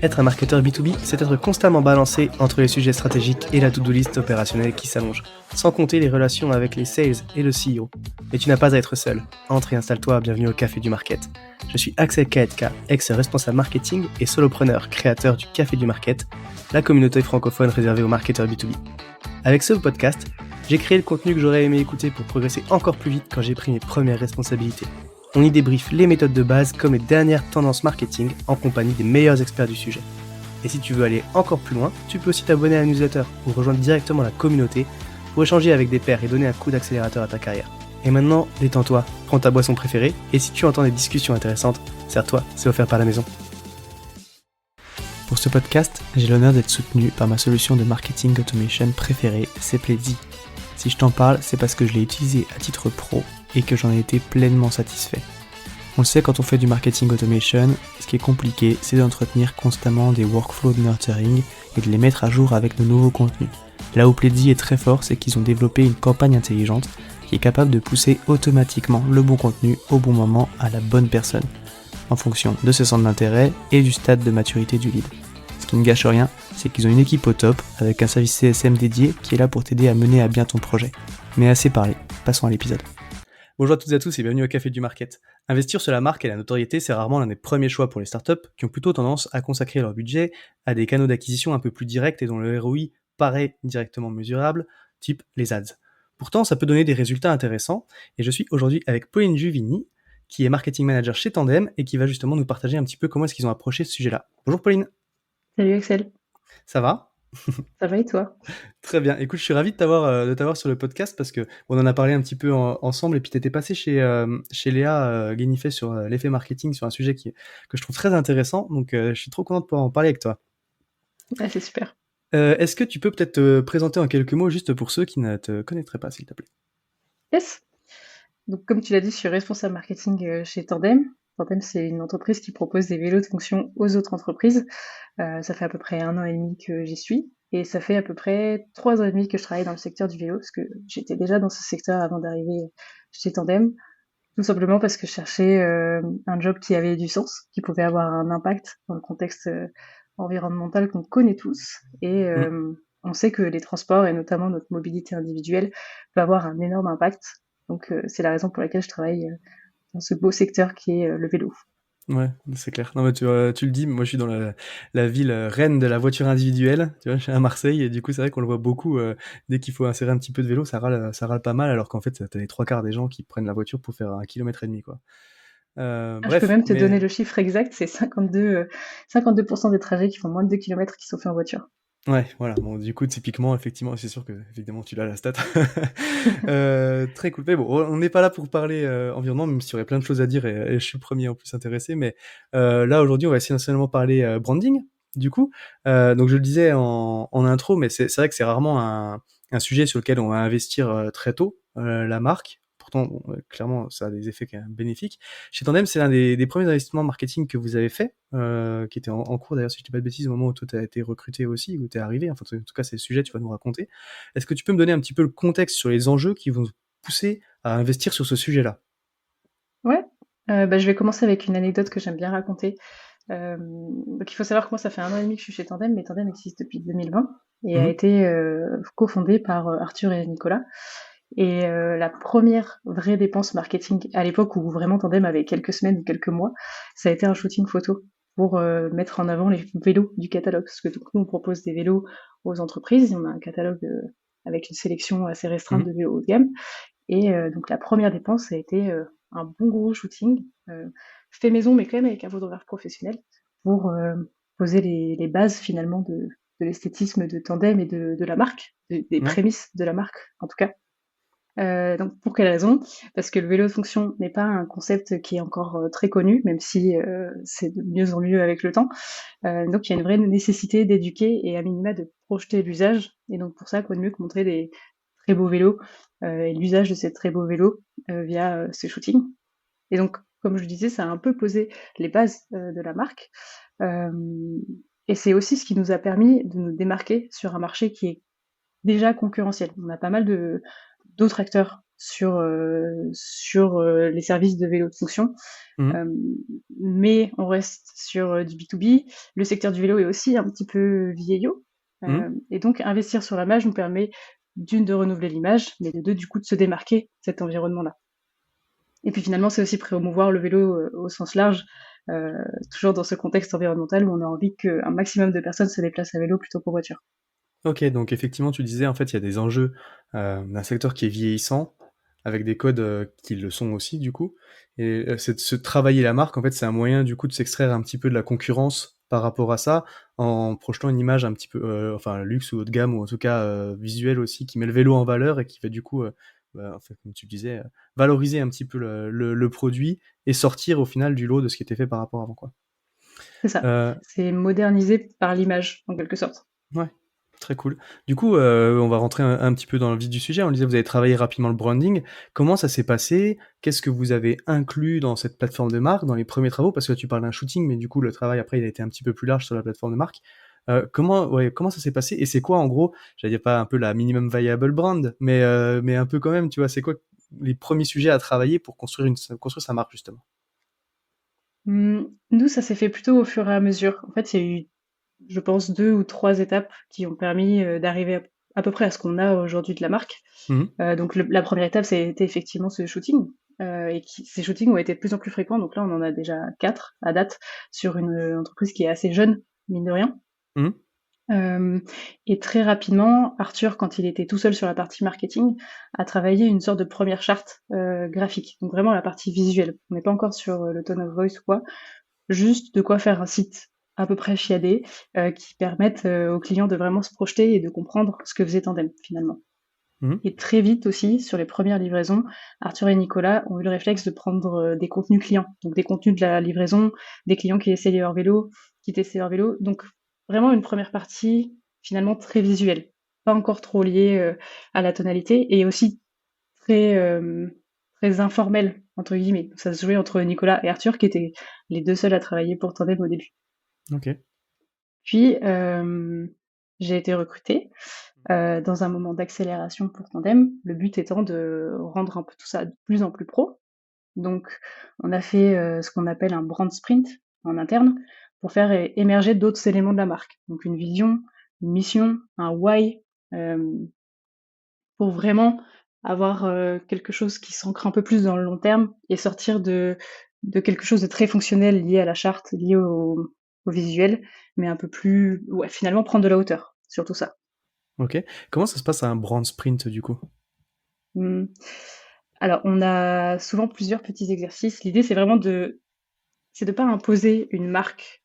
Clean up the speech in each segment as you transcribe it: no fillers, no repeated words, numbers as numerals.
Être un marketeur B2B, c'est être constamment balancé entre les sujets stratégiques et la to-do list opérationnelle qui s'allonge, sans compter les relations avec les sales et le CEO. Mais tu n'as pas à être seul. Entre et installe-toi, bienvenue au Café du Market. Je suis Axel Kaetka, ex-responsable marketing et solopreneur, créateur du Café du Market, la communauté francophone réservée aux marketeurs B2B. Avec ce podcast, j'ai créé le contenu que j'aurais aimé écouter pour progresser encore plus vite quand j'ai pris mes premières responsabilités. On y débriefe les méthodes de base comme les dernières tendances marketing en compagnie des meilleurs experts du sujet. Et si tu veux aller encore plus loin, tu peux aussi t'abonner à la newsletter ou rejoindre directement la communauté pour échanger avec des pairs et donner un coup d'accélérateur à ta carrière. Et maintenant, détends-toi, prends ta boisson préférée et si tu entends des discussions intéressantes, sers-toi, c'est offert par la maison. Pour ce podcast, j'ai l'honneur d'être soutenu par ma solution de marketing automation préférée, c'est Pledzi. Si je t'en parle, c'est parce que je l'ai utilisé à titre pro et que j'en ai été pleinement satisfait. On le sait, quand on fait du marketing automation, ce qui est compliqué, c'est d'entretenir constamment des workflows de nurturing et de les mettre à jour avec de nouveaux contenus. Là où Pledzi est très fort, c'est qu'ils ont développé une campagne intelligente qui est capable de pousser automatiquement le bon contenu au bon moment à la bonne personne, en fonction de ses centres d'intérêt et du stade de maturité du lead. Ce qui ne gâche rien, c'est qu'ils ont une équipe au top, avec un service CSM dédié qui est là pour t'aider à mener à bien ton projet. Mais assez parlé, passons à l'épisode. Bonjour à toutes et à tous et bienvenue au Café du Market. Investir sur la marque et la notoriété, c'est rarement l'un des premiers choix pour les startups qui ont plutôt tendance à consacrer leur budget à des canaux d'acquisition un peu plus directs et dont le ROI paraît directement mesurable, type les ads. Pourtant, ça peut donner des résultats intéressants et je suis aujourd'hui avec Pauline Juvigny, qui est marketing manager chez Tandem et qui va justement nous partager un petit peu comment est-ce qu'ils ont approché ce sujet-là. Bonjour Pauline. Salut Axel, Ça va ? ça va et toi? Très bien. Écoute, je suis ravi de t'avoir sur le podcast parce que on en a parlé un petit peu ensemble et puis t'étais passé chez Léa Guénifet sur l'effet marketing sur un sujet que je trouve très intéressant. Donc, je suis trop content de pouvoir en parler avec toi. Ah, c'est super. Est-ce que tu peux peut-être te présenter en quelques mots juste pour ceux qui ne te connaîtraient pas, s'il te plaît? Yes. Donc comme tu l'as dit, je suis responsable marketing chez Tandem. Tandem, c'est une entreprise qui propose des vélos de fonction aux autres entreprises. Ça fait à peu près 1 an et demi que j'y suis. Et ça fait à peu près 3 ans et demi que je travaille dans le secteur du vélo, parce que j'étais déjà dans ce secteur avant d'arriver chez Tandem. Tout simplement parce que je cherchais un job qui avait du sens, qui pouvait avoir un impact dans le contexte environnemental qu'on connaît tous. Et Mm. on sait que les transports, et notamment notre mobilité individuelle, peut avoir un énorme impact. Donc c'est la raison pour laquelle je travaille dans ce beau secteur qui est le vélo. Ouais, c'est clair. Non, mais tu le dis, moi je suis dans la ville reine de la voiture individuelle, tu vois, je suis à Marseille, et du coup c'est vrai qu'on le voit beaucoup, dès qu'il faut insérer un petit peu de vélo, ça râle pas mal, alors qu'en fait t'as les trois quarts des gens qui prennent la voiture pour faire 1,5 km, quoi. Ah, je peux Bref, même te donner mais le chiffre exact, c'est 52% des trajets qui font moins de 2 kilomètres qui sont faits en voiture. ouais, voilà, bon du coup typiquement, effectivement, c'est sûr que évidemment tu l'as la stat. Très cool. Mais bon, on n'est pas là pour parler environnement, même s'il y aurait plein de choses à dire et je suis le premier en plus intéressé. Mais là aujourd'hui, on va essentiellement parler branding. Du coup, donc je le disais en intro, mais c'est vrai que c'est rarement un sujet sur lequel on va investir très tôt la marque. Pourtant, bon, clairement, ça a des effets quand même bénéfiques. Chez Tandem, c'est l'un des premiers investissements marketing que vous avez fait, qui était en cours d'ailleurs, si je dis pas de bêtises, au moment où toi tu as été recruté aussi, où tu es arrivé. Enfin, en tout cas, c'est le sujet, tu vas nous raconter. Est-ce que tu peux me donner un petit peu le contexte sur les enjeux qui vont pousser à investir sur ce sujet-là? Ouais, bah, je vais commencer avec une anecdote que j'aime bien raconter. Donc il faut savoir que moi, ça fait 1 an et demi que je suis chez Tandem, mais Tandem existe depuis 2020 et a Mhm. été cofondé par Arthur et Nicolas. Et la première vraie dépense marketing à l'époque où vraiment Tandem avait quelques semaines ou quelques mois, ça a été un shooting photo pour mettre en avant les vélos du catalogue. Parce que donc, nous, on propose des vélos aux entreprises, on a un catalogue avec une sélection assez restreinte Mhm. de vélos haut de gamme. Et donc la première dépense a été un bon gros shooting, fait maison mais quand même avec un photographe professionnel pour poser les bases finalement de l'esthétisme de Tandem et de la marque, des Ouais. prémices de la marque en tout cas. Donc pour quelle raison? Parce que le vélo de fonction n'est pas un concept qui est encore très connu, même si c'est de mieux en mieux avec le temps. Donc il y a une vraie nécessité d'éduquer et à minima de projeter l'usage. Et donc pour ça, quoi de mieux que montrer des très beaux vélos et l'usage de ces très beaux vélos via ces shootings. Et donc, comme je disais, ça a un peu posé les bases de la marque. Euh, et c'est aussi ce qui nous a permis de nous démarquer sur un marché qui est déjà concurrentiel. On a pas mal d'autres acteurs sur les services de vélo de fonction. Mmh. Mais on reste sur du B2B. Le secteur du vélo est aussi un petit peu vieillot. Mmh. Et donc, investir sur la mage nous permet d'une, de renouveler l'image, mais de deux, du coup, de se démarquer de cet environnement-là. Et puis finalement, c'est aussi promouvoir le vélo au sens large, euh, toujours dans ce contexte environnemental où on a envie qu'un maximum de personnes se déplacent à vélo plutôt qu'en voiture. OK, donc effectivement, tu disais, en fait, il y a des enjeux, d'un secteur qui est vieillissant, avec des codes, qui le sont aussi, du coup et c'est de se travailler la marque, en fait, c'est un moyen, du coup, de s'extraire un petit peu de la concurrence par rapport à ça, en projetant une image un petit peu, enfin, luxe ou haut de gamme ou en tout cas, visuelle aussi, qui met le vélo en valeur et qui fait, du coup, bah, en fait, comme tu disais, valoriser un petit peu le produit et sortir, au final, du lot de ce qui était fait par rapport avant, quoi. C'est ça. Heu C'est modernisé par l'image, en quelque sorte. Ouais, très cool. Du coup, on va rentrer un petit peu dans le vif du sujet. On disait, vous avez travaillé rapidement le branding. Comment ça s'est passé? Qu'est-ce que vous avez inclus dans cette plateforme de marque, dans les premiers travaux? Parce que là, tu parles d'un shooting, mais du coup, le travail après, il a été un petit peu plus large sur la plateforme de marque. Comment ça s'est passé? Et c'est quoi, en gros, j'allais dire pas un peu la minimum viable brand, mais un peu quand même, tu vois, c'est quoi les premiers sujets à travailler pour construire sa marque, justement? Nous, ça s'est fait plutôt au fur et à mesure. En fait, il y a eu, je pense, 2 ou 3 étapes qui ont permis, d'arriver à peu près à ce qu'on a aujourd'hui de la marque. Mmh. Donc la première étape, c'était effectivement ce shooting, et ces shootings ont été de plus en plus fréquents. Donc là, on en a déjà 4 à date sur une entreprise qui est assez jeune, mine de rien. Mmh. Euh, et très rapidement, Arthur, quand il était tout seul sur la partie marketing, a travaillé une sorte de première charte graphique. Donc vraiment la partie visuelle. On n'est pas encore sur le tone of voice ou quoi, juste de quoi faire un site à peu près chiadé, qui permette aux clients de vraiment se projeter et de comprendre ce que faisait Tandem finalement. Mmh. Et très vite aussi, sur les premières livraisons, Arthur et Nicolas ont eu le réflexe de prendre des contenus clients, donc des contenus de la livraison, des clients qui essayaient leur vélo, qui testaient leur vélo. Donc vraiment une première partie finalement très visuelle, pas encore trop liée à la tonalité, et aussi très, très informelle, entre guillemets. Donc ça se jouait entre Nicolas et Arthur, qui étaient les deux seuls à travailler pour Tandem au début. OK. Puis j'ai été recrutée dans un moment d'accélération pour Tandem, le but étant de rendre un peu tout ça de plus en plus pro. Donc, on a fait ce qu'on appelle un brand sprint en interne pour faire émerger d'autres éléments de la marque. Donc, une vision, une mission, un why, euh, pour vraiment avoir quelque chose qui s'ancre un peu plus dans le long terme et sortir de quelque chose de très fonctionnel lié à la charte, lié au visuel, mais un peu plus, ouais, finalement prendre de la hauteur sur tout ça. OK. Comment ça se passe à un brand sprint, du coup? Hmm. Alors, on a souvent plusieurs petits exercices. L'idée, c'est de pas imposer une marque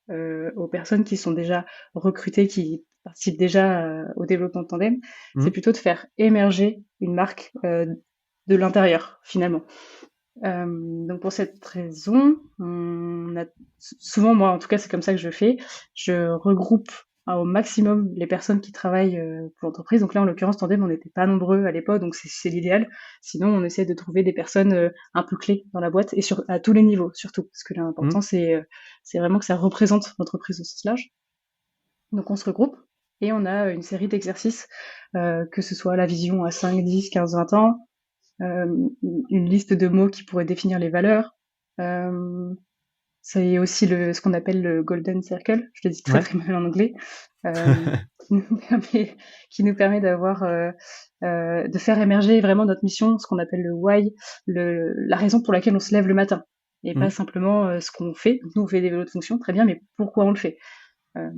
aux personnes qui sont déjà recrutées, qui participent déjà au développement de Tandem. C'est Mmh. plutôt de faire émerger une marque de l'intérieur, finalement. Donc pour cette raison, on a souvent, moi en tout cas, c'est comme ça que je fais. Je regroupe au maximum les personnes qui travaillent pour l'entreprise. Donc là, en l'occurrence, Tandem, on n'était pas nombreux à l'époque, donc c'est l'idéal. Sinon, on essaie de trouver des personnes un peu clés dans la boîte et à tous les niveaux, surtout, parce que Mmh. l'important, c'est vraiment que ça représente l'entreprise au sens large. Donc on se regroupe et on a une série d'exercices, que ce soit la vision à 5, 10, 15, 20 ans, euh, une liste de mots qui pourraient définir les valeurs. Euh, c'est aussi ce qu'on appelle le Golden Circle, je le dis très Ouais. très mal en anglais, qui nous permet d'avoir, de faire émerger vraiment notre mission, ce qu'on appelle le why, la raison pour laquelle on se lève le matin, et pas Mmh. simplement ce qu'on fait. Nous, on fait des vélos de fonction, très bien, mais pourquoi on le fait? Euh,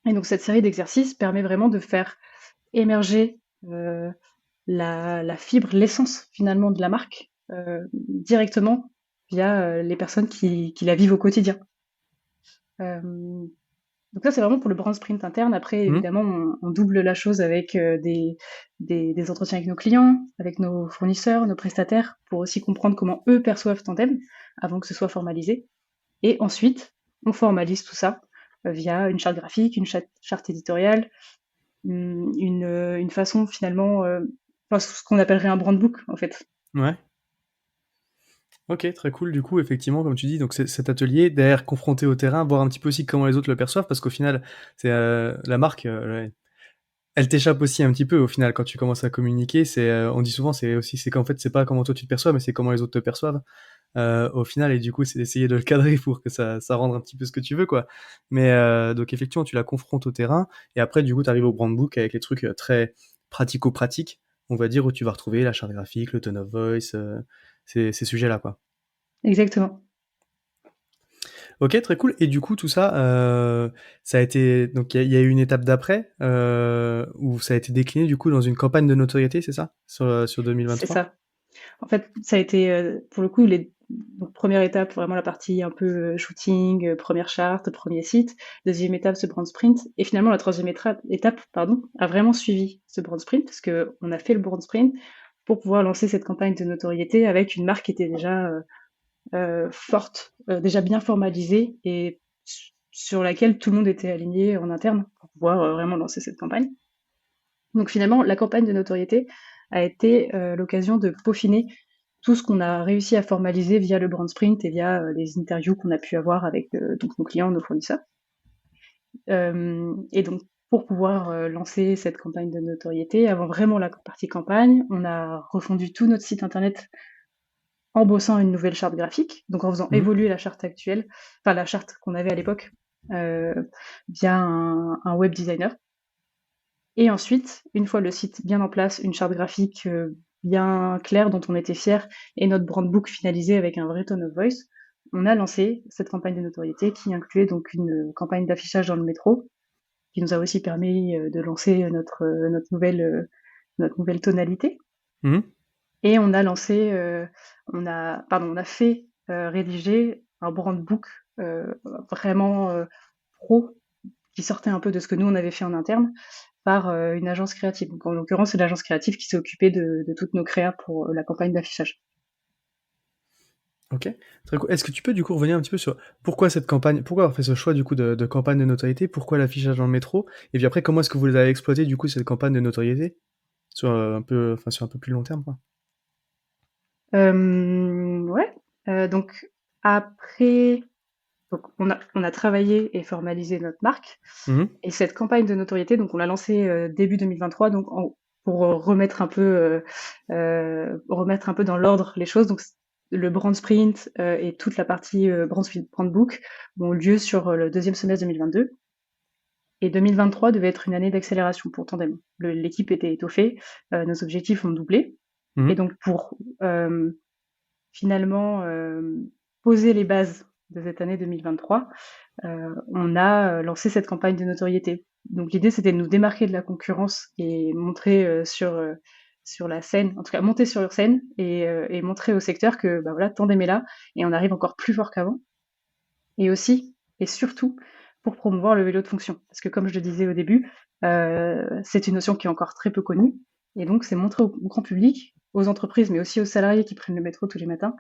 et donc cette série d'exercices permet vraiment de faire émerger euh, la fibre, l'essence finalement de la marque directement via les personnes qui la vivent au quotidien. Euh, donc ça, c'est vraiment pour le brand sprint interne. Après, Mmh. évidemment, on double la chose avec des entretiens avec nos clients, avec nos fournisseurs, nos prestataires, pour aussi comprendre comment eux perçoivent Tandem avant que ce soit formalisé. Et ensuite, on formalise tout ça via une charte graphique, une charte éditoriale, une façon finalement, enfin, ce qu'on appellerait un brand book en fait. Ouais. OK, très cool. Du coup, effectivement, comme tu dis, donc cet atelier, derrière confronté au terrain, voir un petit peu aussi comment les autres le perçoivent, parce qu'au final, c'est la marque, Elle t'échappe aussi un petit peu au final quand tu commences à communiquer. On dit souvent, c'est qu'en fait, c'est pas comment toi tu te perçois, mais c'est comment les autres te perçoivent. Au final, et du coup, c'est d'essayer de le cadrer pour que ça rende un petit peu ce que tu veux, quoi. Mais donc effectivement, tu la confrontes au terrain, et après, du coup, tu arrives au brand book avec les trucs très pratico-pratiques, on va dire, où tu vas retrouver la charte graphique, le tone of voice, ces sujets-là, quoi. Exactement. Ok, très cool. Et du coup, tout ça, ça a été. Donc, il y a eu une étape d'après, où ça a été décliné, du coup, dans une campagne de notoriété, c'est ça? Sur C'est 2023? ça. En fait, ça a été, pour le coup, donc première étape, vraiment la partie un peu, shooting, 1re charte, 1er site. Deuxième étape, ce brand sprint et finalement la troisième étape, pardon, a vraiment suivi ce brand sprint parce qu'on a fait le brand sprint pour pouvoir lancer cette campagne de notoriété avec une marque qui était déjà, forte, déjà bien formalisée et sur laquelle tout le monde était aligné en interne pour pouvoir, vraiment lancer cette campagne. Donc finalement, la campagne de notoriété a été l'occasion de peaufiner tout ce qu'on a réussi à formaliser via le brand sprint et via les interviews qu'on a pu avoir avec donc nos clients, nos fournisseurs. Et donc pour pouvoir lancer cette campagne de notoriété, avant vraiment la partie campagne, on a refondu tout notre site internet en bossant une nouvelle charte graphique, donc en faisant Mhm. évoluer la charte actuelle, enfin la charte qu'on avait à l'époque, euh, via un web designer. Et ensuite, une fois le site bien en place, une charte graphique bien claire dont on était fier et notre brand book finalisé avec un vrai tone of voice, on a lancé cette campagne de notoriété qui incluait donc une campagne d'affichage dans le métro, qui nous a aussi permis de lancer notre nouvelle tonalité. Mhm. Et on a lancé, on a fait rédiger un brand book vraiment pro qui sortait un peu de ce que nous on avait fait en interne par une agence créative. Donc en l'occurrence, c'est l'agence créative qui s'est occupée de toutes nos créas pour la campagne d'affichage. Ok, très cool. Est-ce que tu peux du coup revenir un petit peu sur pourquoi cette campagne, pourquoi avoir fait ce choix du coup de campagne de notoriété, pourquoi l'affichage dans le métro, et puis après comment est-ce que vous les avez exploité du coup cette campagne de notoriété sur sur un peu plus long terme, quoi. Ouais. Donc après, donc on a travaillé et formalisé notre marque. Mhm. Et cette campagne de notoriété, donc on l'a lancée début 2023, donc pour remettre un peu dans l'ordre les choses. Donc le brand sprint et toute la partie brand sprint, brand book ont lieu sur le deuxième semestre 2022. Et 2023 devait être une année d'accélération pour Tandem. L'équipe était étoffée, nos objectifs ont doublé. Et Mhm. donc pour finalement poser les bases de cette année 2023, on a lancé cette campagne de notoriété. Donc l'idée, c'était de nous démarquer de la concurrence et montrer sur la scène, en tout cas monter sur leur scène et montrer au secteur que bah voilà, Tandem est là et on arrive encore plus fort qu'avant. Et aussi, et surtout, pour promouvoir le vélo de fonction. Parce que comme je le disais au début, c'est une notion qui est encore très peu connue. Et donc, c'est montrer au grand public, aux entreprises, mais aussi aux salariés qui prennent le métro tous les matins,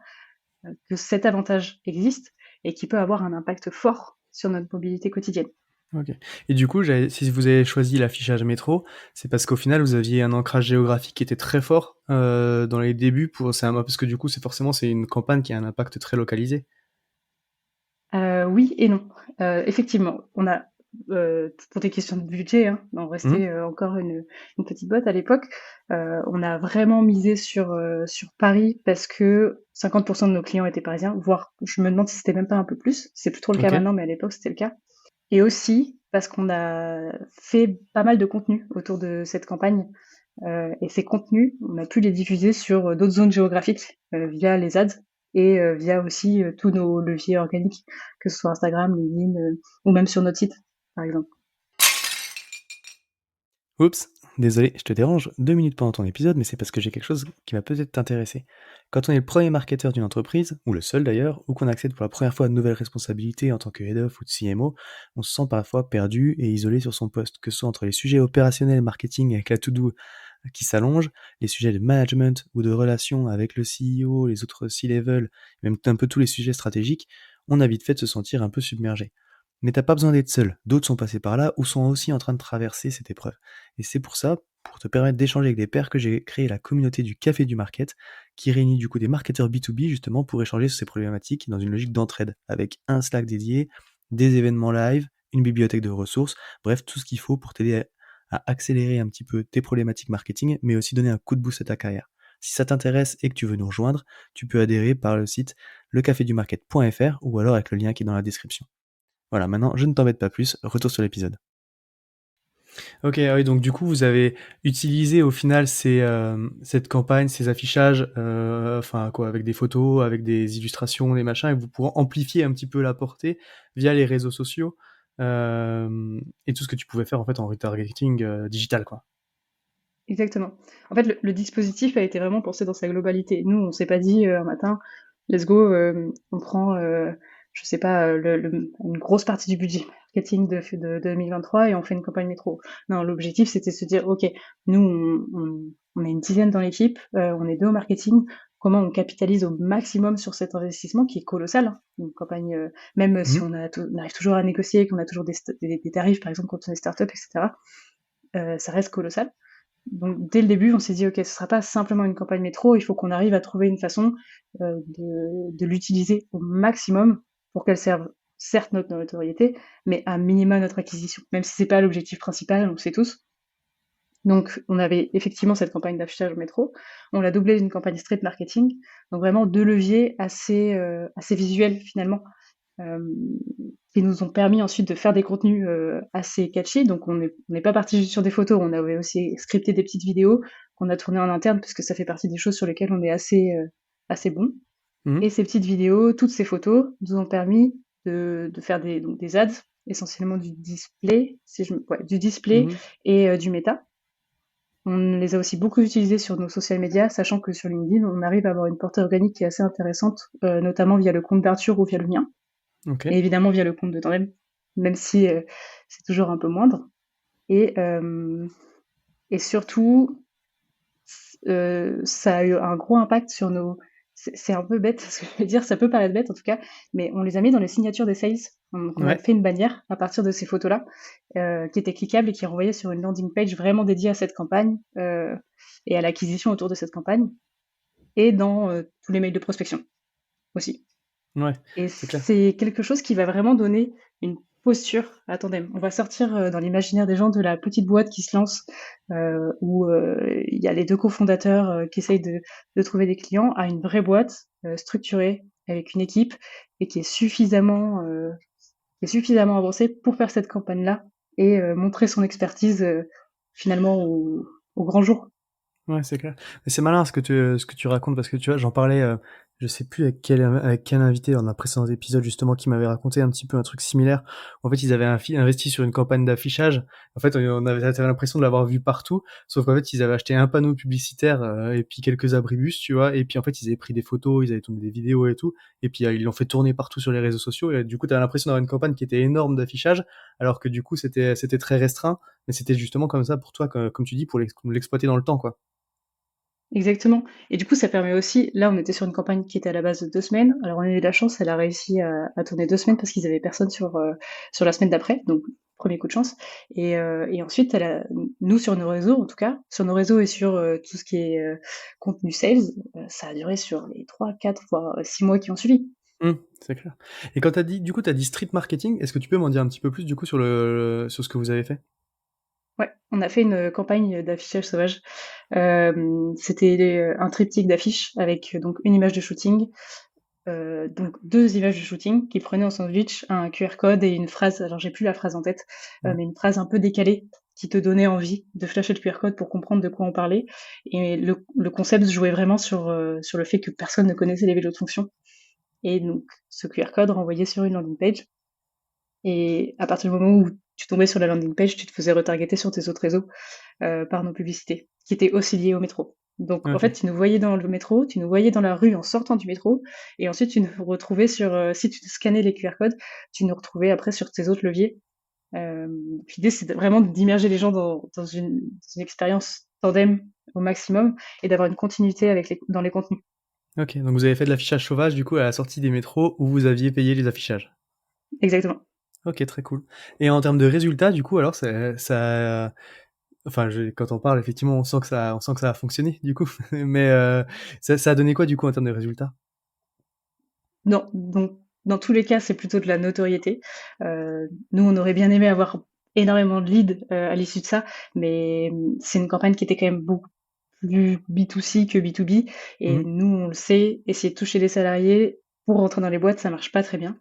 que cet avantage existe et qui peut avoir un impact fort sur notre mobilité quotidienne. Ok. Et du coup, si vous avez choisi l'affichage métro, c'est parce qu'au final, vous aviez un ancrage géographique qui était très fort dans les débuts parce que du coup, c'est une campagne qui a un impact très localisé. Oui et non. Effectivement, on a, pour des questions de budget, hein, on restait, Mhm. encore une petite boîte à l'époque, on a vraiment misé sur Paris parce que 50 de nos clients étaient parisiens, voire je me demande si c'était même pas un peu plus. C'est plus trop le cas Ok. maintenant, mais à l'époque, c'était le cas. Et aussi parce qu'on a fait pas mal de contenu autour de cette campagne, et ces contenus, on a pu les diffuser sur d'autres zones géographiques via les ads et via aussi tous nos leviers organiques, que ce soit Instagram, LinkedIn ou même sur notre site, par exemple. Oups, désolé, je te dérange 2 minutes pendant ton épisode, mais c'est parce que j'ai quelque chose qui va peut-être t'intéresser. Quand on est le premier marketeur d'une entreprise, ou le seul d'ailleurs, ou qu'on accède pour la première fois à de nouvelles responsabilités en tant que head of ou de CMO, on se sent parfois perdu et isolé sur son poste, que ce soit entre les sujets opérationnels marketing avec la to-do qui s'allonge, les sujets de management ou de relations avec le CEO, les autres C-level, même un peu tous les sujets stratégiques, on a vite fait de se sentir un peu submergé. Mais t'as pas besoin d'être seul, d'autres sont passés par là ou sont aussi en train de traverser cette épreuve. Et c'est pour ça, pour te permettre d'échanger avec des pairs, que j'ai créé la communauté du Café du Market, qui réunit du coup des marketeurs B2B justement pour échanger sur ces problématiques dans une logique d'entraide, avec un Slack dédié, des événements live, une bibliothèque de ressources, bref, tout ce qu'il faut pour t'aider à accélérer un petit peu tes problématiques marketing, mais aussi donner un coup de boost à ta carrière. Si ça t'intéresse et que tu veux nous rejoindre, tu peux adhérer par le site lecafédumarket.fr ou alors avec le lien qui est dans la description. Voilà, maintenant je ne t'embête pas plus, retour sur l'épisode. Ok, ah oui, donc du coup, vous avez utilisé au final cette campagne, ces affichages, enfin quoi, avec des photos, avec des illustrations, des machins, et vous pourrez amplifier un petit peu la portée via les réseaux sociaux et tout ce que tu pouvais faire en fait en retargeting digital, quoi. Exactement. En fait, le dispositif a été vraiment pensé dans sa globalité. Nous, on s'est pas dit un matin, let's go, on prend, je sais pas, une grosse partie du budget marketing de 2023 et on fait une campagne métro. Non, l'objectif, c'était de se dire, ok, nous, on est une dizaine dans l'équipe, on est deux au marketing. Comment on capitalise au maximum sur cet investissement qui est colossal, hein. Une campagne, même si Mhm. on arrive toujours à négocier, qu'on a toujours des tarifs, par exemple, quand on est start-up, etc., ça reste colossal. Donc dès le début, on s'est dit: «OK, ce sera pas simplement une campagne métro, il faut qu'on arrive à trouver une façon, de l'utiliser au maximum pour qu'elle serve, certes notre notoriété, mais à minima notre acquisition». Même si c'est pas l'objectif principal, on le sait tous. Donc on avait effectivement cette campagne d'affichage au métro, on l'a doublée d'une campagne street marketing, donc vraiment 2 leviers assez visuels finalement, hem, qui nous ont permis ensuite de faire des contenus assez catchy. Donc on n'est pas parti juste sur des photos, on avait aussi scripté des petites vidéos qu'on a tournées en interne parce que ça fait partie des choses sur lesquelles on est assez bon. Mhm. Et ces petites vidéos, toutes ces photos nous ont permis de faire donc des ads, essentiellement du display, ouais, du display Mhm. et du méta. On les a aussi beaucoup utilisés sur nos social media, sachant que sur LinkedIn, on arrive à avoir une portée organique qui est assez intéressante, notamment via le compte d'Arthur ou via le mien, Ok. et évidemment via le compte de Tandem, même si c'est toujours un peu moindre. Et, euh, et surtout, ça a eu un gros impact sur nos... C'est un peu bête ce que je veux dire, ça peut paraître bête en tout cas, mais on les a mis dans les signatures des sales. Donc on a Ouais. fait une bannière à partir de ces photos-là, qui était cliquable et qui renvoyait sur une landing page vraiment dédiée à cette campagne et à l'acquisition autour de cette campagne, et dans tous les mails de prospection aussi. Ouais. Et C'est clair. c'est quelque chose qui va vraiment donner une posture à Tandem. On va sortir dans l'imaginaire des gens de la petite boîte qui se lance, où il y a les deux cofondateurs qui essayent de trouver des clients, à une vraie boîte structurée, avec une équipe, et qui est suffisamment avancée pour faire cette campagne-là et montrer son expertise finalement au grand jour. Ouais, c'est clair. Mais c'est malin ce que tu racontes parce que tu vois, j'en parlais, je sais plus avec quel invité dans un précédent épisode justement qui m'avait raconté un petit peu un truc similaire. En fait, ils avaient investi sur une campagne d'affichage. En fait, t'avais l'impression de l'avoir vu partout, sauf qu'en fait, ils avaient acheté un panneau publicitaire et puis quelques abribus, tu vois. Et puis en fait, ils avaient pris des photos, ils avaient tourné des vidéos et tout. Et puis ils l'ont fait tourner partout sur les réseaux sociaux. Et du coup, t'avais l'impression d'avoir une campagne qui était énorme d'affichage, alors que du coup, c'était très restreint. Mais c'était justement comme ça pour toi, comme tu dis, pour l'exploiter dans le temps, quoi. Exactement. Et du coup, ça permet aussi, là, on était sur une campagne qui était à la base de 2 semaines. Alors, on a eu de la chance, elle a réussi à tourner 2 semaines parce qu'ils avaient personne sur la semaine d'après. Donc, premier coup de chance. Et ensuite, nous, sur nos réseaux, en tout cas, sur nos réseaux et sur tout ce qui est contenu sales, ça a duré sur les 3, 4, voire 6 mois qui ont suivi. C'est clair. Et quand t'as dit street marketing, est-ce que tu peux m'en dire un petit peu plus du coup sur ce que vous avez fait? Ouais, on a fait une campagne d'affichage sauvage. C'était un triptyque d'affiches avec donc une image de shooting, donc 2 images de shooting qui prenaient en sandwich un QR code et une phrase, alors j'ai plus la phrase en tête, Ouais. mais une phrase un peu décalée qui te donnait envie de flasher le QR code pour comprendre de quoi on parlait. Et le concept jouait vraiment sur le fait que personne ne connaissait les vélos de fonction. Et donc ce QR code renvoyait sur une landing page. Et à partir du moment où tu tombais sur la landing page, tu te faisais retargeter sur tes autres réseaux par nos publicités, qui étaient aussi liées au métro. Donc en fait, Ok. tu nous voyais dans le métro, tu nous voyais dans la rue en sortant du métro, et ensuite tu nous retrouvais si tu scannais les QR codes, tu nous retrouvais après sur tes autres leviers. L'idée, c'est vraiment d'immerger les gens dans une expérience tandem au maximum et d'avoir une continuité dans les contenus. Ok. Donc vous avez fait de l'affichage sauvage du coup à la sortie des métros où vous aviez payé les affichages. Exactement. Ok, très cool. Et en termes de résultats, du coup, alors enfin, quand on parle, effectivement, on sent que ça a fonctionné, du coup. Mais ça a donné quoi, du coup, en termes de résultats? Non, donc dans tous les cas, c'est plutôt de la notoriété. Nous, on aurait bien aimé avoir énormément de leads à l'issue de ça, mais c'est une campagne qui était quand même beaucoup plus B2C que B2B. Et Mhm. nous, on le sait, essayer de toucher les salariés pour rentrer dans les boîtes, ça marche pas très bien.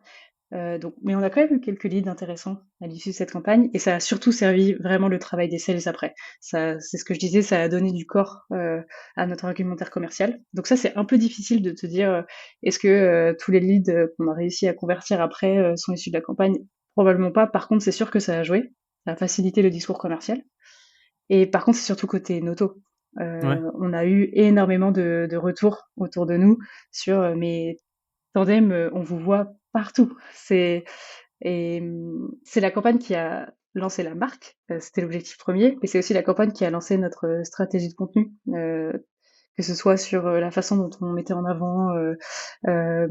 Donc, mais on a quand même eu quelques leads intéressants à l'issue de cette campagne, et ça a surtout servi vraiment le travail des sales après. Ça, c'est ce que je disais, ça a donné du corps à notre argumentaire commercial. Donc ça, c'est un peu difficile de te dire, est-ce que tous les leads qu'on a réussi à convertir après sont issus de la campagne? Probablement pas. Par contre, c'est sûr que ça a joué, ça a facilité le discours commercial. Et par contre, c'est surtout côté noto. Ouais. On a eu énormément de retours autour de nous sur mais Tandem, on vous voit partout. C'est la campagne qui a lancé la marque, c'était l'objectif premier, mais c'est aussi la campagne qui a lancé notre stratégie de contenu, que ce soit sur la façon dont on mettait en avant euh,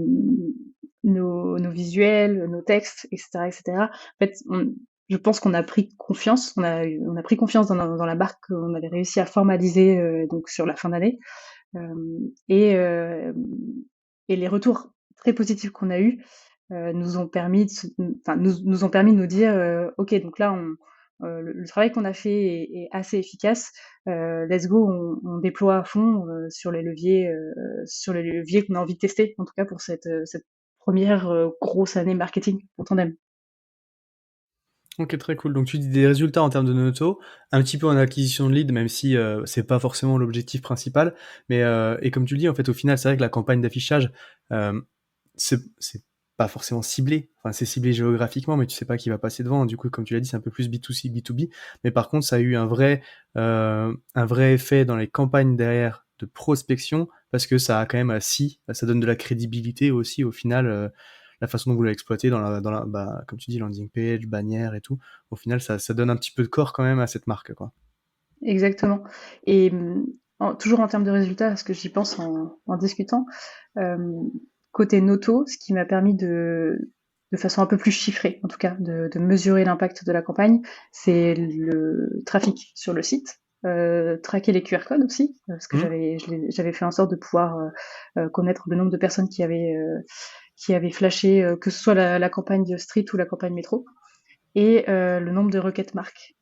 nos visuels, nos textes, etc., etc. En fait, je pense qu'on a pris confiance, on a pris confiance dans la marque qu'on avait réussi à formaliser donc sur la fin d'année. Et, et les retours très positifs qu'on a eus nous ont permis nous ont permis de nous dire ok, donc là le travail qu'on a fait est assez efficace. Let's go, on déploie à fond sur les leviers qu'on a envie de tester, en tout cas pour cette première grosse année marketing pour Tandem. Ok, très cool. Donc tu dis des résultats en termes de noto, un petit peu en acquisition de lead, même si c'est pas forcément l'objectif principal. Mais et comme tu le dis, en fait, au final, c'est vrai que la campagne d'affichage, euh, c'est pas forcément ciblé. Enfin, c'est ciblé géographiquement, mais tu sais pas qui va passer devant. Du coup, comme tu l'as dit, c'est un peu plus B2C, B2B. Mais par contre, ça a eu un vrai effet dans les campagnes derrière de prospection, parce que ça a quand même assis, ça donne de la crédibilité aussi au final. La façon dont vous l'avez exploité bah, comme tu dis, landing page, bannière et tout, au final, ça donne un petit peu de corps quand même à cette marque, quoi. Exactement. Et toujours en termes de résultats, parce que j'y pense en discutant, euh, côté noto, ce qui m'a permis de façon un peu plus chiffrée, en tout cas, de mesurer l'impact de la campagne, c'est le trafic sur le site. Traquer les QR codes aussi, parce que Mhm. j'avais fait en sorte de pouvoir connaître le nombre de personnes qui avaient flashé, que ce soit la campagne de Street ou la campagne métro, et le nombre de requêtes marques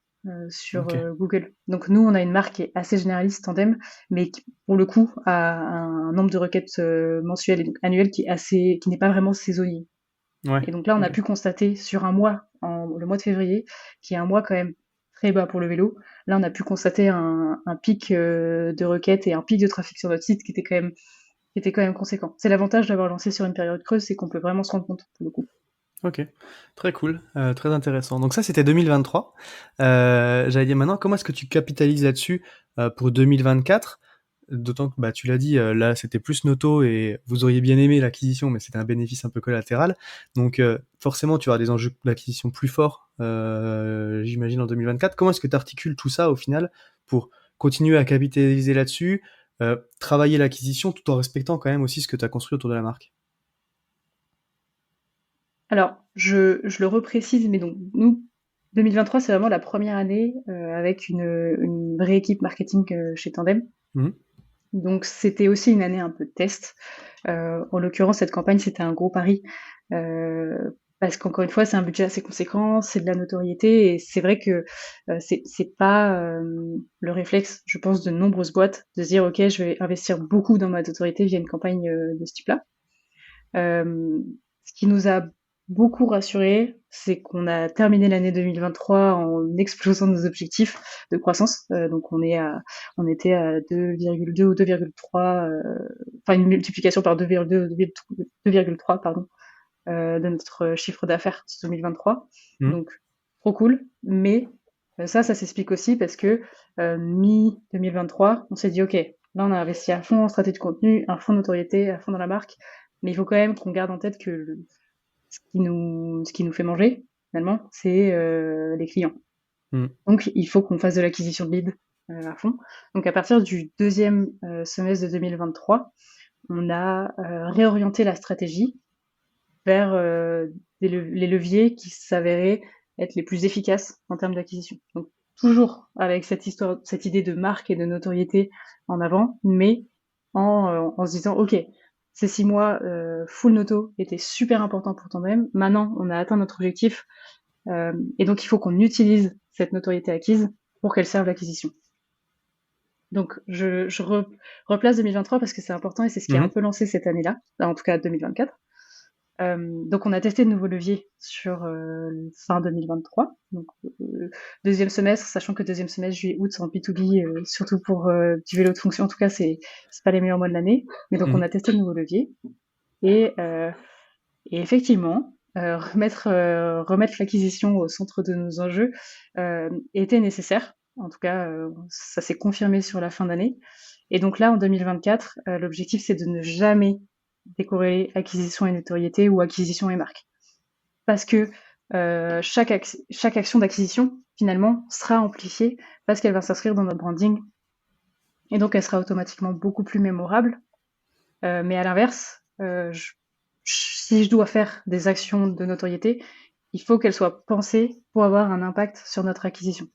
sur Ok. Google. Donc nous, on a une marque qui est assez généraliste, Tandem, mais qui, pour le coup, a un nombre de requêtes mensuelles et donc annuelles qui n'est pas vraiment saisonnier. Ouais. Et donc là, on a Ok. pu constater sur un mois, le mois de février, qui est un mois quand même très bas pour le vélo. Là, on a pu constater un pic de requêtes et un pic de trafic sur notre site qui était quand même conséquent. C'est l'avantage d'avoir lancé sur une période creuse, c'est qu'on peut vraiment se rendre compte pour le coup. Ok, très cool, très intéressant. Donc ça, c'était 2023. J'allais dire maintenant, comment est-ce que tu capitalises là-dessus pour 2024? D'autant que, bah, tu l'as dit, là, c'était plus noto et vous auriez bien aimé l'acquisition, mais c'était un bénéfice un peu collatéral. Donc forcément, tu auras des enjeux d'acquisition plus forts, j'imagine, en 2024. Comment est-ce que tu articules tout ça au final pour continuer à capitaliser là-dessus, travailler l'acquisition tout en respectant quand même aussi ce que tu as construit autour de la marque? Alors, je le reprécise, mais donc nous, 2023, c'est vraiment la première année avec une vraie équipe marketing chez Tandem. Mhm. Donc c'était aussi une année un peu de test. En l'occurrence, cette campagne, c'était un gros pari. euh, Parce qu'encore une fois, c'est un budget assez conséquent, c'est de la notoriété, et c'est vrai que c'est pas le réflexe, je pense, de nombreuses boîtes de se dire, ok, je vais investir beaucoup dans ma notoriété via une campagne de ce type-là. Ce qui nous a beaucoup rassurés, c'est qu'on a terminé l'année 2023 en explosant nos objectifs de croissance. Donc on était à 2,2 ou 2,3, enfin une multiplication par 2,2 ou 2,3 pardon, de notre chiffre d'affaires sur 2023. Mhm. Donc trop cool. Mais ça s'explique aussi parce que mi 2023, on s'est dit ok, là on a investi à fond en stratégie de contenu, à fond de notoriété, à fond dans la marque, mais il faut quand même qu'on garde en tête que ce qui nous fait manger, finalement, c'est les clients. Mhm. Donc, il faut qu'on fasse de l'acquisition de leads à fond. Donc, à partir du deuxième semestre de 2023, on a réorienté la stratégie vers les leviers qui s'avéraient être les plus efficaces en termes d'acquisition. Donc, toujours avec cette idée de marque et de notoriété en avant, mais en se disant, OK, ces 6 mois full noto étaient super importants pour Tandem. Maintenant, on a atteint notre objectif. Et donc, il faut qu'on utilise cette notoriété acquise pour qu'elle serve l'acquisition. Donc, je replace 2023 parce que c'est important et c'est ce qui a un Mhm. peu lancé cette année-là, en tout cas 2024. Donc, on a testé de nouveaux leviers sur fin 2023. Donc, deuxième semestre, sachant que deuxième semestre, juillet, août, en B2B, surtout pour du vélo de fonction, en tout cas, c'est pas les meilleurs mois de l'année. Mais donc, on Mhm. a testé de nouveaux leviers et, effectivement, remettre l'acquisition au centre de nos enjeux était nécessaire. En tout cas, ça s'est confirmé sur la fin d'année. Et donc là, en 2024, l'objectif, c'est de ne jamais décorréler acquisition et notoriété ou acquisition et marque. Parce que chaque action d'acquisition, finalement, sera amplifiée parce qu'elle va s'inscrire dans notre branding. Et donc, elle sera automatiquement beaucoup plus mémorable. Mais à l'inverse, si je dois faire des actions de notoriété, il faut qu'elles soient pensées pour avoir un impact sur notre acquisition.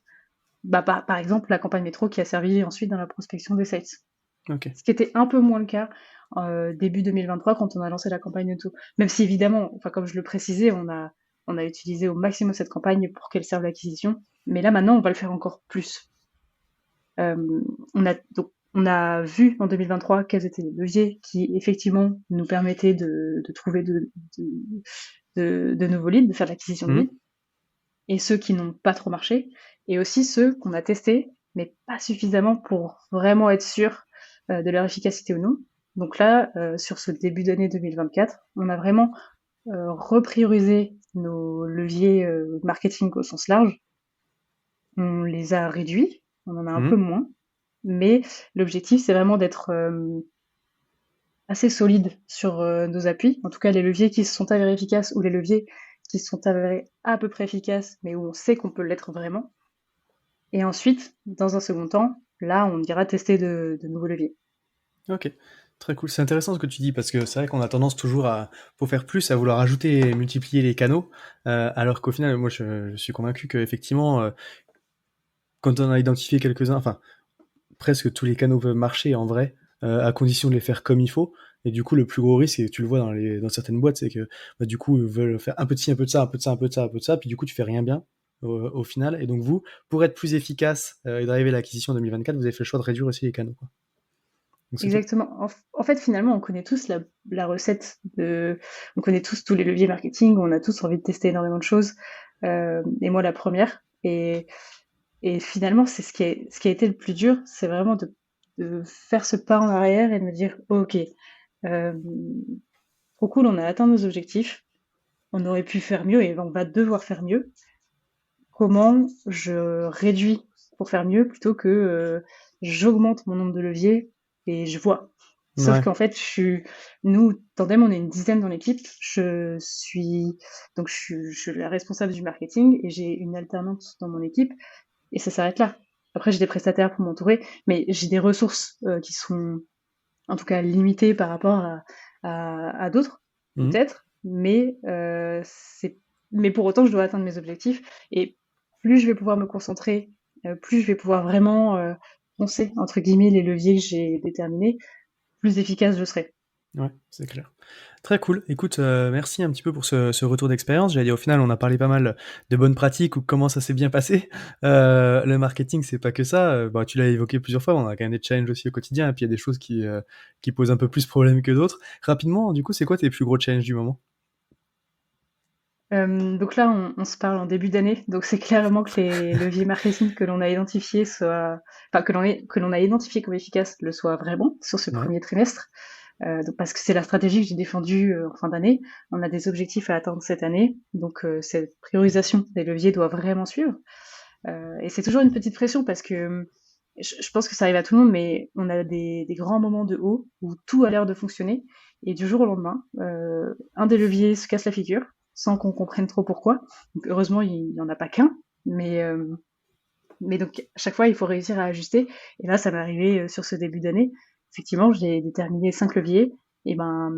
Bah, par exemple, la campagne métro qui a servi ensuite dans la prospection des sites. Ok. Ce qui était un peu moins le cas début 2023 quand on a lancé la campagne de tout. Même si évidemment, enfin comme je le précisais, on a utilisé au maximum cette campagne pour qu'elle serve l'acquisition. Mais là maintenant, on va le faire encore plus. On a vu en 2023 quels étaient les leviers qui effectivement nous permettaient de trouver de nouveaux leads, de faire de l'acquisition de Mhm. leads, et ceux qui n'ont pas trop marché, et aussi ceux qu'on a testés, mais pas suffisamment pour vraiment être sûr de leur efficacité ou non. Donc là, sur ce début d'année 2024, on a vraiment repriorisé nos leviers marketing au sens large. On les a réduits, on en a un peu Mhm. moins, mais l'objectif, c'est vraiment d'être assez solide sur nos appuis. En tout cas, les leviers qui se sont avérés efficaces ou les leviers qui se sont avérés à peu près efficaces, mais où on sait qu'on peut l'être vraiment. Et ensuite, dans un second temps, là, on ira tester de nouveaux leviers. Ok, très cool. C'est intéressant ce que tu dis parce que c'est vrai qu'on a tendance toujours à, pour faire plus, à vouloir ajouter et multiplier les canaux, alors qu'au final, moi, je suis convaincu qu'effectivement, quand on a identifié quelques-uns, enfin, presque tous les canaux peuvent marcher en vrai, à condition de les faire comme il faut. Et du coup, le plus gros risque, et tu le vois dans certaines boîtes, c'est que bah, du coup, ils veulent faire un peu de ci, un peu de ça, un peu de ça, un peu de ça, un peu de ça, puis du coup, tu fais rien bien au final. Et donc vous, pour être plus efficace et d'arriver à l'acquisition en 2024, vous avez fait le choix de réduire aussi les canaux, quoi. Donc c'est top. Exactement. En fait, finalement, on connaît tous la recette on connaît tous tous les leviers marketing, on a tous envie de tester énormément de choses, et moi la première. Et finalement, c'est ce qui a été le plus dur, c'est vraiment de faire ce pas en arrière et de me dire, ok, euh, trop cool, on a atteint nos objectifs, on aurait pu faire mieux et on va devoir faire mieux. Comment je réduis pour faire mieux plutôt que j'augmente mon nombre de leviers et je vois. Sauf Ouais. qu'en fait, nous, Tandem, on est une dizaine dans l'équipe. Je suis la responsable du marketing et j'ai une alternante dans mon équipe et ça s'arrête là. Après, j'ai des prestataires pour m'entourer, mais j'ai des ressources qui sont en tout cas limitées par rapport à d'autres, Mhm. peut-être, mais pour autant, je dois atteindre mes objectifs et plus je vais pouvoir me concentrer, plus je vais pouvoir vraiment poncer entre guillemets les leviers que j'ai déterminés, plus efficace je serai. Ouais, c'est clair. Très cool. Écoute, merci un petit peu pour ce retour d'expérience. J'allais dire, au final, on a parlé pas mal de bonnes pratiques ou comment ça s'est bien passé. Le marketing, c'est pas que ça. Bah, tu l'as évoqué plusieurs fois. On a quand même des challenges aussi au quotidien. Et puis il y a des choses qui posent un peu plus problème que d'autres. Rapidement, du coup, c'est quoi tes plus gros challenges du moment? Donc là, on se parle en début d'année, donc c'est clairement que les leviers marketing que l'on a identifiés enfin que l'on a identifié comme efficaces le soient vraiment sur ce Ouais. premier trimestre. Donc parce que c'est la stratégie que j'ai défendue en fin d'année. On a des objectifs à atteindre cette année, donc cette priorisation des leviers doit vraiment suivre. Et c'est toujours une petite pression parce que je pense que ça arrive à tout le monde, mais on a des grands moments de haut où tout a l'air de fonctionner, et du jour au lendemain, un des leviers se casse la figure sans qu'on comprenne trop pourquoi. Donc heureusement, il n'y en a pas qu'un, mais donc à chaque fois, il faut réussir à ajuster. Et là, ça m'est arrivé sur ce début d'année. Effectivement, j'ai déterminé 5 leviers. Et ben,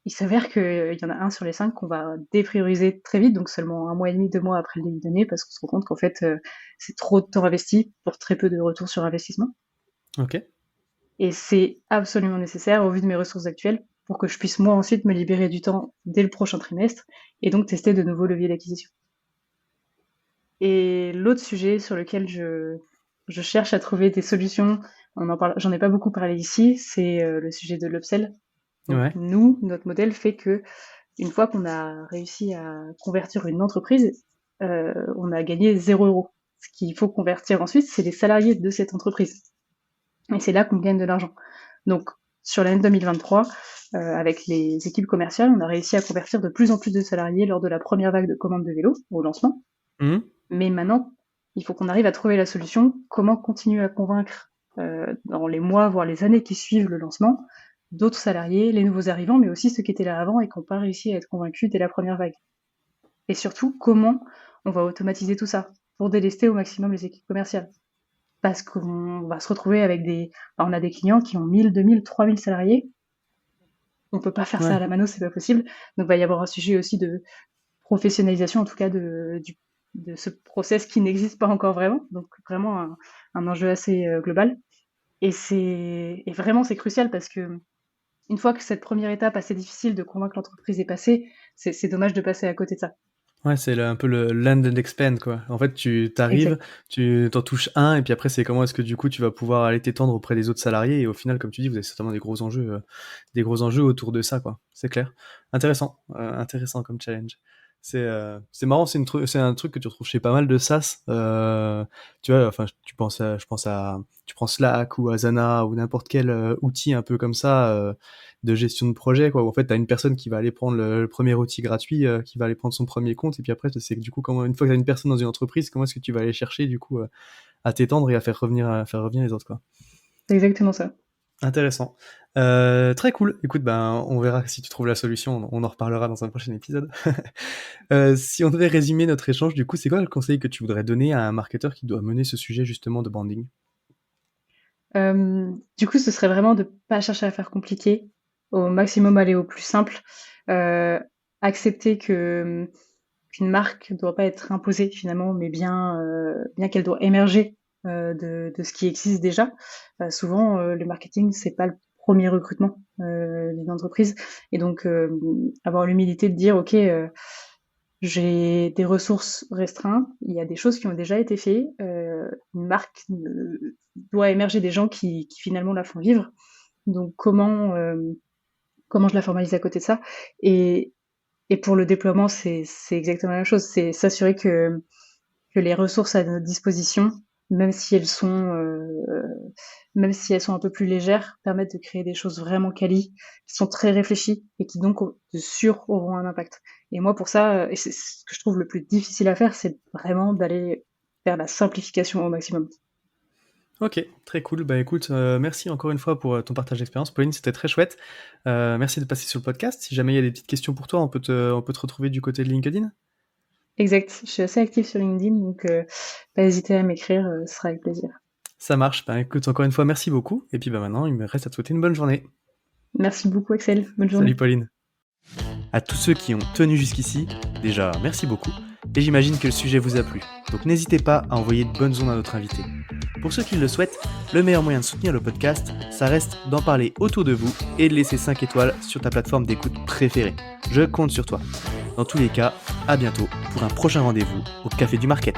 il s'avère qu'il y en a un sur les 5 qu'on va déprioriser très vite, donc seulement un mois et demi, 2 mois après le début d'année, parce qu'on se rend compte qu'en fait, c'est trop de temps investi pour très peu de retour sur investissement. Ok. Et c'est absolument nécessaire au vu de mes ressources actuelles pour que je puisse moi ensuite me libérer du temps dès le prochain trimestre et donc tester de nouveaux leviers d'acquisition. Et l'autre sujet sur lequel je cherche à trouver des solutions, j'en ai pas beaucoup parlé ici, c'est le sujet de l'upsell. Donc Ouais. nous, notre modèle fait que une fois qu'on a réussi à convertir une entreprise, on a gagné 0 €. Ce qu'il faut convertir ensuite, c'est les salariés de cette entreprise. Et c'est là qu'on gagne de l'argent. Donc sur l'année 2023, avec les équipes commerciales, on a réussi à convertir de plus en plus de salariés lors de la première vague de commandes de vélos au lancement. Mhm. Mais maintenant, il faut qu'on arrive à trouver la solution, comment continuer à convaincre dans les mois, voire les années qui suivent le lancement, d'autres salariés, les nouveaux arrivants, mais aussi ceux qui étaient là avant et qui n'ont pas réussi à être convaincus dès la première vague. Et surtout, comment on va automatiser tout ça pour délester au maximum les équipes commerciales. Parce qu'on va se retrouver avec on a des clients qui ont 1000, 2000, 3000 salariés. On peut pas faire ça Ouais. à la mano, c'est pas possible. Donc, il va y avoir un sujet aussi de professionnalisation, en tout cas, de ce process qui n'existe pas encore vraiment. Donc, vraiment un enjeu assez global. Et vraiment, c'est crucial parce que une fois que cette première étape assez difficile de convaincre l'entreprise est passée, c'est dommage de passer à côté de ça. Ouais, c'est un peu le land and expand, quoi. En fait, tu t'arrives, Exact. tu t'en touches un, et puis après, c'est comment est-ce que du coup tu vas pouvoir aller t'étendre auprès des autres salariés, et au final, comme tu dis, vous avez certainement des gros enjeux autour de ça, quoi. C'est clair. Intéressant comme challenge. C'est marrant, c'est un truc que tu retrouves chez pas mal de SaaS. Tu vois, enfin, tu prends Slack ou Asana ou n'importe quel outil un peu comme ça de gestion de projet, quoi. Où en fait, t'as une personne qui va aller prendre le premier outil gratuit, qui va aller prendre son premier compte, et puis après, c'est que du coup, une fois que t'as une personne dans une entreprise, comment est-ce que tu vas aller chercher du coup à t'étendre et à faire revenir les autres, quoi. C'est exactement ça. Intéressant. Très cool. Écoute, ben, on verra si tu trouves la solution. On en reparlera dans un prochain épisode. Si on devait résumer notre échange, du coup, c'est quoi le conseil que tu voudrais donner à un marketeur qui doit mener ce sujet justement de branding? Du coup, ce serait vraiment de pas chercher à faire compliqué, au maximum aller au plus simple, euh, accepter que qu'une marque ne doit pas être imposée finalement, mais bien qu'elle doit émerger de ce qui existe déjà. Souvent, le marketing, c'est pas le premier recrutement d'une entreprise, et donc avoir l'humilité de dire, ok, j'ai des ressources restreintes, il y a des choses qui ont déjà été faites, une marque doit émerger des gens qui finalement la font vivre. Donc comment je la formalise à côté de ça? Et, et pour le déploiement, c'est exactement la même chose. C'est s'assurer que les ressources à notre disposition, même si elles sont, même si elles sont un peu plus légères, permettent de créer des choses vraiment quali, qui sont très réfléchies et qui donc de sûr auront un impact. Et moi pour ça, et c'est ce que je trouve le plus difficile à faire, c'est vraiment d'aller vers la simplification au maximum. Ok, très cool. Bah écoute, merci encore une fois pour ton partage d'expérience, Pauline, c'était très chouette. Merci de passer sur le podcast. Si jamais il y a des petites questions pour toi, on peut te retrouver du côté de LinkedIn. Exact. Je suis assez active sur LinkedIn, donc pas hésiter à m'écrire, ce sera avec plaisir. Ça marche. Bah écoute, encore une fois, merci beaucoup. Et puis bah maintenant, il me reste à te souhaiter une bonne journée. Merci beaucoup, Axel. Bonne Salut journée. Pauline. À tous ceux qui ont tenu jusqu'ici, déjà merci beaucoup, et j'imagine que le sujet vous a plu, donc n'hésitez pas à envoyer de bonnes ondes à notre invité. Pour ceux qui le souhaitent, le meilleur moyen de soutenir le podcast, ça reste d'en parler autour de vous et de laisser 5 étoiles sur ta plateforme d'écoute préférée. Je compte sur toi. Dans tous les cas, à bientôt pour un prochain rendez-vous au Café du Market.